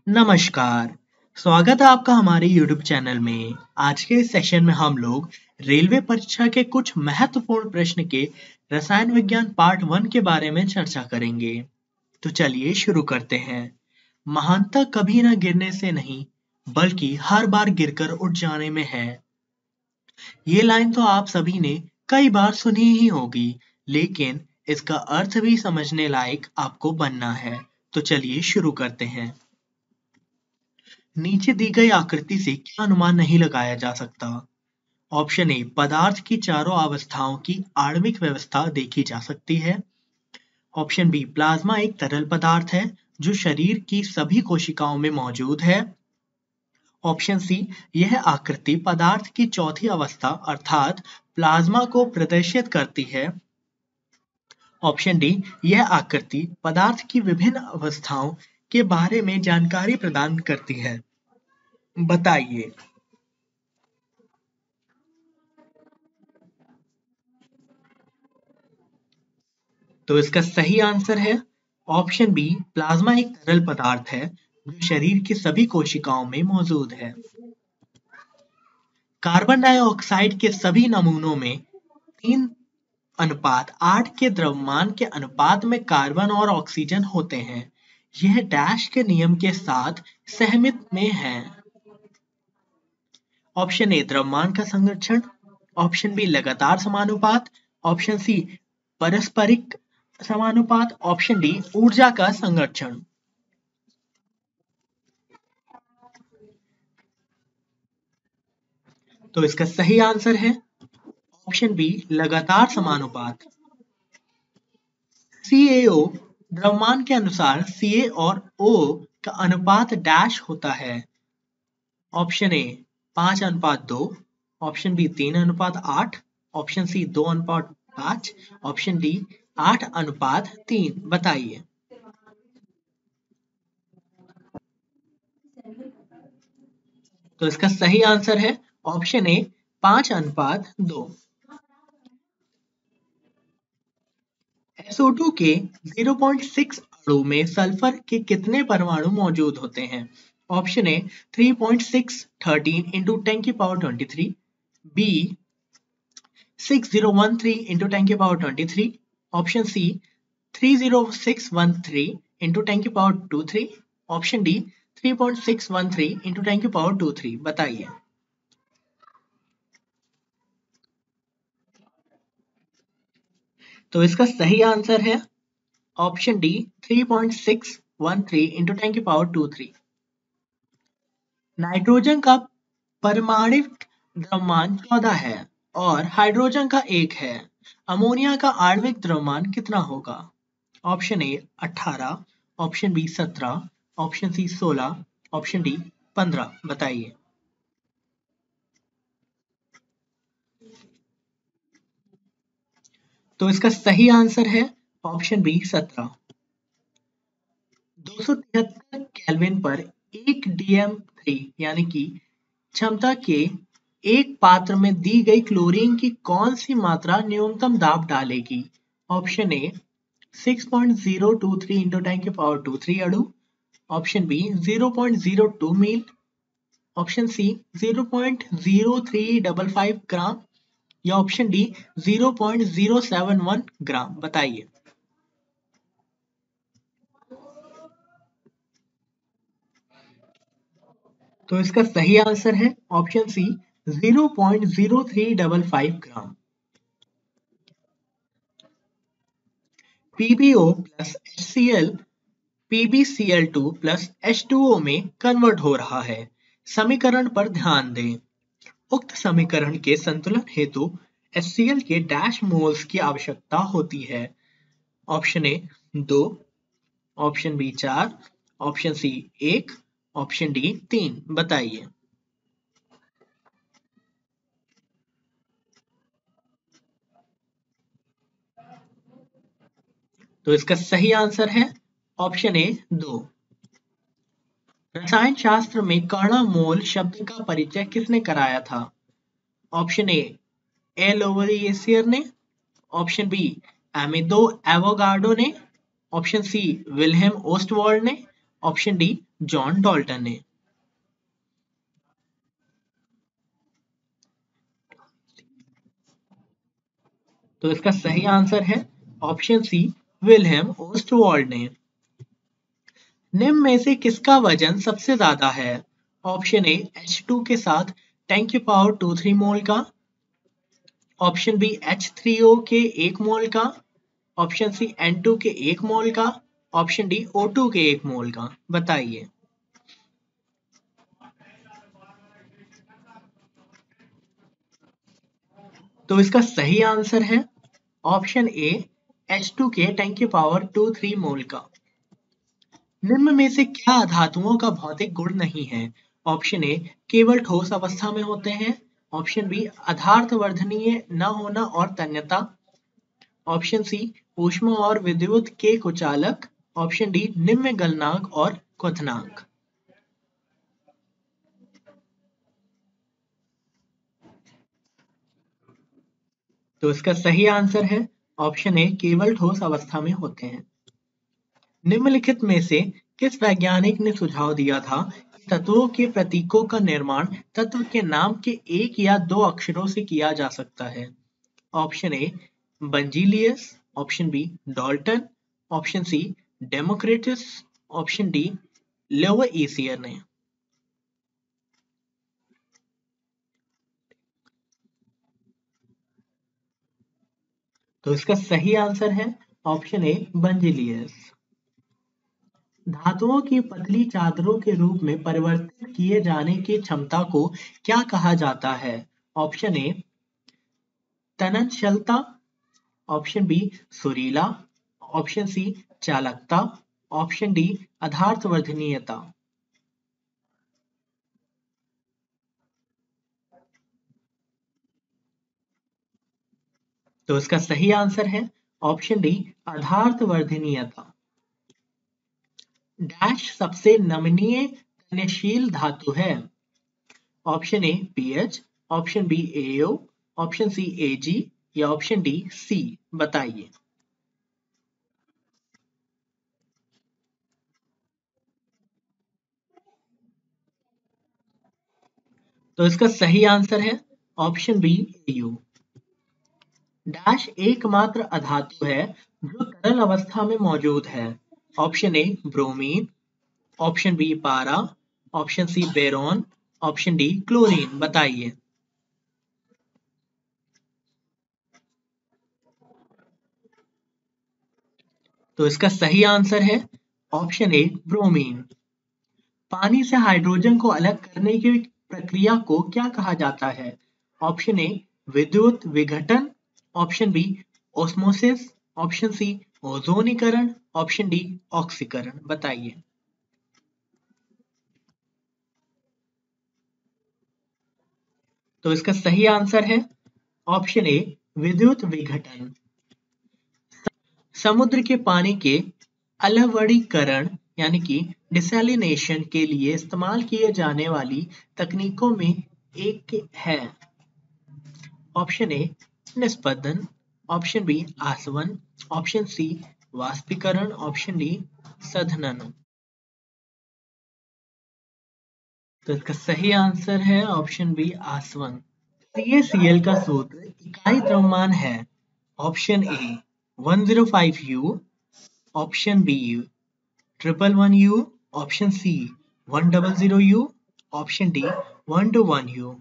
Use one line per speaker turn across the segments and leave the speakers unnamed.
नमस्कार, स्वागत है आपका हमारे YouTube चैनल में। आज के इस सेशन में हम लोग रेलवे परीक्षा के कुछ महत्वपूर्ण प्रश्न के रसायन विज्ञान पार्ट 1 के बारे में चर्चा करेंगे। तो चलिए शुरू करते हैं। महानता कभी न गिरने से नहीं, बल्कि हर बार गिरकर उठ जाने में है। ये लाइन तो आप सभी ने कई बार सुनी ही होगी, लेकिन इसका अर्थ भी समझने लायक आपको बनना है। तो चलिए शुरू करते हैं। नीचे दी गई आकृति से क्या अनुमान नहीं लगाया जा सकता? ऑप्शन ए, पदार्थ की चारों अवस्थाओं की आणविक व्यवस्था देखी जा सकती है। ऑप्शन बी, प्लाज्मा एक तरल पदार्थ है जो शरीर की सभी कोशिकाओं में मौजूद है। ऑप्शन सी, यह आकृति पदार्थ की चौथी अवस्था अर्थात प्लाज्मा को प्रदर्शित करती है। ऑप्शन डी, यह आकृति पदार्थ की विभिन्न अवस्थाओं के बारे में जानकारी प्रदान करती है। बताइए। तो इसका सही आंसर है ऑप्शन बी, प्लाज्मा एक तरल पदार्थ है जो शरीर की सभी कोशिकाओं में मौजूद है। कार्बन डाइऑक्साइड के सभी नमूनों में 3:8 के द्रव्यमान के अनुपात में कार्बन और ऑक्सीजन होते हैं। यह डैश के नियम के साथ सहमत में है। ऑप्शन ए, द्रव्यमान का संरक्षण। ऑप्शन बी, लगातार समानुपात। ऑप्शन सी, पारस्परिक समानुपात। ऑप्शन डी, ऊर्जा का संरक्षण। तो इसका सही आंसर है ऑप्शन बी, लगातार समानुपात। CaO द्रव्यमान के अनुसार Ca और O का अनुपात डैश होता है। Option A, 5:2। Option B, 3:8। Option C, 2:5। Option D, 8:3। बताइए। तो इसका सही आंसर है ऑप्शन ए, 5:2। SO2 के 0.6 अणु में सल्फर के कितने परमाणु मौजूद होते हैं? ऑप्शन ए, 3.613 into 10 की पावर 23। बी, 6013 into 10 की पावर 23। ऑप्शन सी, 30613 into 10 की पावर 23। ऑप्शन डी, 3.613 into 10 की पावर 23। बताइए। तो इसका सही आंसर है ऑप्शन डी, 3.613 into 10 की पावर 23। नाइट्रोजन का परमाणिक द्रव्यमान 14 है और हाइड्रोजन का 1 है। अमोनिया का आणविक द्रव्यमान कितना होगा? Option A, 18। Option B, 17। Option C, 16। Option D, 15। बताइए। तो इसका सही आंसर है ऑप्शन बी, 17। 273 केल्विन पर एक DM3 यानी कि क्षमता के एक पात्र में दी गई क्लोरीन की कौन सी मात्रा न्यूनतम दाब डालेगी? ऑप्शन ए, 6.023 into 10 की पावर 23 अणु। ऑप्शन बी, 0.02 मील। ऑप्शन सी, 0.0355 ग्राम। या ऑप्शन डी, 0.071 ग्राम। बताइए। तो इसका सही आंसर है ऑप्शन सी, 0.0355 ग्राम। PbO plus HCl PbCl2 plus H2O में कन्वर्ट हो रहा है। समीकरण पर ध्यान दें। उक्त समीकरण के संतुलन हेतु HCl के डैश मोल्स की आवश्यकता होती है। Option A, 2। Option B, 4। Option C, 1। Option D, 3। बताइए। तो इसका सही आंसर है ऑप्शन ए, 2। रसायन शास्त्र में कर्ण मोल शब्द का परिचय किसने कराया था? ऑप्शन ए, एलोवेसियर ने। ऑप्शन बी, एमिदो एवोगार्डो ने। ऑप्शन सी, विल्हेम ओस्टवाल्ड ने। ऑप्शन डी जॉन डाल्टन ने। तो इसका सही आंसर है ऑप्शन सी विल्हेम ओस्टवाल्ड ने। निम्न में से किसका वजन सबसे ज्यादा है? ऑप्शन ए H2 के साथ 10 की पावर 23 मोल का, ऑप्शन बी H3O के 1 मोल का, ऑप्शन सी N2 के 1 मोल का, ऑप्शन डी O2 के 1 मोल का। बताइए। तो इसका सही आंसर है ऑप्शन ए H2 के 10 की पावर 23 मोल का। निम्न में से क्या धातुओं का भौतिक गुण नहीं है? ऑप्शन ए केवल ठोस अवस्था में होते हैं, ऑप्शन बी अधार्थवर्धनीय न होना और तन्यता, ऑप्शन सी ऊष्मा और विद्युत के कुचालक, ऑप्शन डी निम्न गलनांक और क्वथनांक। तो इसका सही आंसर है ऑप्शन ए केवल ठोस अवस्था में होते हैं। निम्नलिखित में से किस वैज्ञानिक ने सुझाव दिया था कि तत्वों के प्रतीकों का निर्माण तत्व के नाम के एक या दो अक्षरों से किया जा सकता है? Option A Berzelius, option B Dalton, option C Democritus, option D Lavoisier ने। तो इसका सही आंसर है ऑप्शन ए बंजीलियस। धातुओं की पतली चादरों के रूप में परिवर्तित किए जाने की क्षमता को क्या कहा जाता है? ऑप्शन ए तननशीलता, ऑप्शन बी सुरीला, ऑप्शन सी चालकता, ऑप्शन डी अधार्थवर्धनीयता। तो इसका सही आंसर है ऑप्शन डी अधार्थवर्धनीयता। डैश सबसे नमनीय तन्यशील धातु है? Option A PH, option B AO, option C AG या ऑप्शन डी सी। बताइए। तो इसका सही आंसर है ऑप्शन बी एयू। डैश एकमात्र अधातु है जो तरल अवस्था में मौजूद है। Option A bromine, option B पारा, option C boron, option D chlorine. बताइए। तो इसका सही आंसर है ऑप्शन ए ब्रोमीन। पानी से हाइड्रोजन को अलग करने की प्रक्रिया को क्या कहा जाता है? ऑप्शन ए विद्युत विघटन, option B osmosis, option C ओजोनीकरण, ऑप्शन डी ऑक्सीकरण। बताइए। तो इसका सही आंसर है ऑप्शन ए विद्युत विघटन। समुद्र के पानी के अलवणीकरण यानी कि डिसैलिनेशन के लिए इस्तेमाल किए जाने वाली तकनीकों में एक है। ऑप्शन ए निष्पदन, ऑप्शन बी आसवन, ऑप्शन सी वाष्पीकरण, ऑप्शन डी सघनन। तो इसका सही आंसर है ऑप्शन बी आसवन। CaCl का सूत्र इकाई द्रव्यमान है। Option A 105U, option B 111U, option C 100U, option D 121U।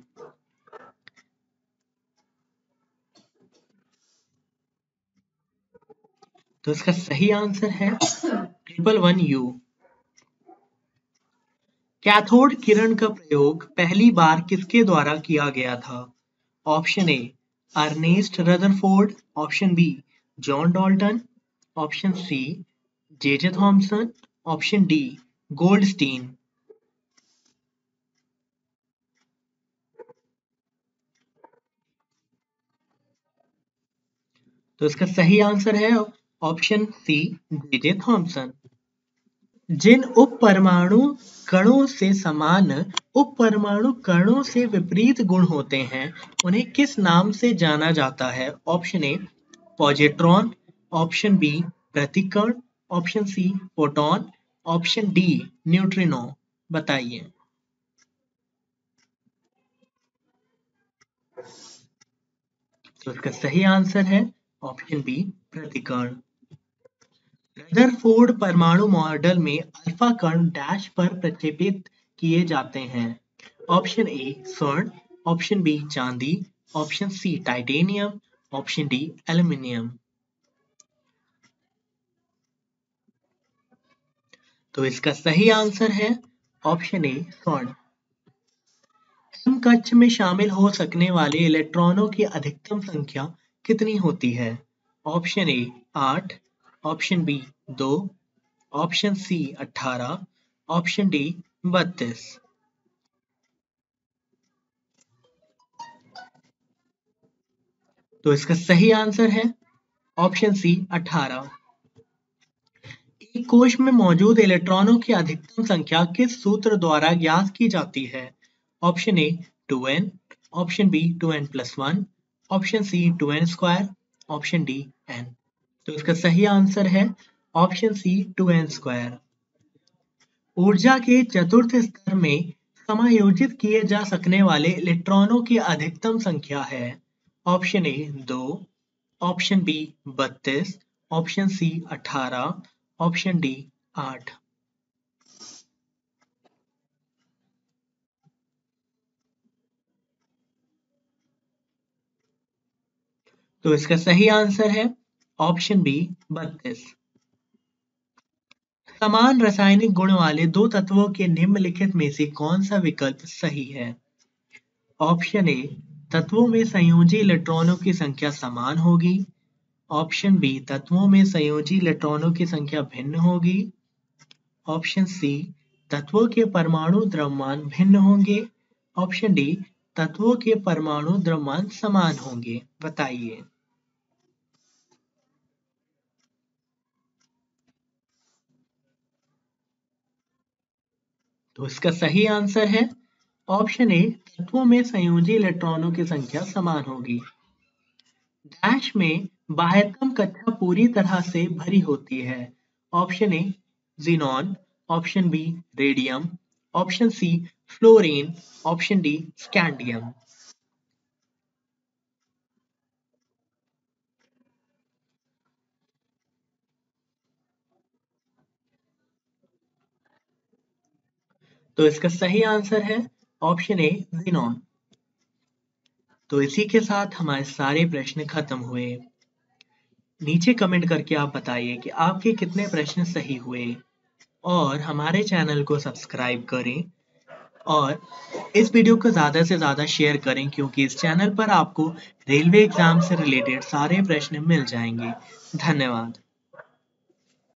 तो इसका सही आंसर है 111U। कैथोड किरण का प्रयोग पहली बार किसके द्वारा किया गया था? Option A Ernest Rutherford, option B John Dalton, option C J Thomson, option D Goldstein. तो इसका सही आंसर है ऑप्शन सी जे थॉमसन। जिन उप परमाणु कणों से समान उप परमाणु कणों से विपरीत गुण होते हैं उन्हें किस नाम से जाना जाता है? Option A positron, option B प्रतिकण, option C photon, option D neutrino, बताइए। तो इसका सही आंसर है ऑप्शन बी प्रतिकण। रदरफोर्ड परमाणु मॉडल में अल्फा कण डैश पर प्रक्षेपित किए जाते हैं। ऑप्शन ए स्वर्ण, ऑप्शन बी चांदी, option C titanium, option D aluminium. तो इसका सही आंसर है ऑप्शन ए स्वर्ण। हिम कक्ष में शामिल हो सकने वाले इलेक्ट्रॉनों की अधिकतम संख्या कितनी होती है? Option A 8, option B 2, option C 18, option D 32। तो इसका सही आंसर है ऑप्शन सी 18। एक कोश में मौजूद इलेक्ट्रॉनों की अधिकतम संख्या किस सूत्र द्वारा ज्ञात की जाती है? Option A 2n, option B 2n plus 1, option C 2n square, option D n। तो इसका सही आंसर है ऑप्शन सी 2n स्क्वायर। ऊर्जा के चतुर्थ स्तर में समायोजित किए जा सकने वाले इलेक्ट्रॉनों की अधिकतम संख्या है। Option A 2, option B 32, option C 18, option D 8। तो इसका सही आंसर है ऑप्शन बी 32। समान रासायनिक गुण वाले दो तत्वों के निम्नलिखित में से कौन सा विकल्प सही है? ऑप्शन ए तत्वों में संयोजी इलेक्ट्रॉनों की संख्या समान होगी, ऑप्शन बी तत्वों में संयोजी इलेक्ट्रॉनों की संख्या भिन्न होगी, ऑप्शन सी तत्वों के परमाणु द्रव्यमान भिन्न होंगे, ऑप्शन डी तत्वों के परमाणु द्रव्यमान समान होंगे, बताइए। तो इसका सही आंसर है ऑप्शन ए तत्वों में संयोजी इलेक्ट्रॉनों की संख्या समान होगी। डैश में बाह्यतम कक्षा पूरी तरह से भरी होती है। Option A xenon, option B radium, option C fluorine, option D scandium. तो इसका सही आंसर है ऑप्शन ए जीनॉन। तो इसी के साथ हमारे सारे प्रश्न खत्म हुए। नीचे कमेंट करके आप बताइए कि आपके कितने प्रश्न सही हुए और हमारे चैनल को सब्सक्राइब करें और इस वीडियो को ज़्यादा से ज़्यादा शेयर करें क्योंकि इस चैनल पर आपको रेलवे एग्जाम से रिलेटेड सारे प्रश्न मिल जाएंगे। धन्यवाद।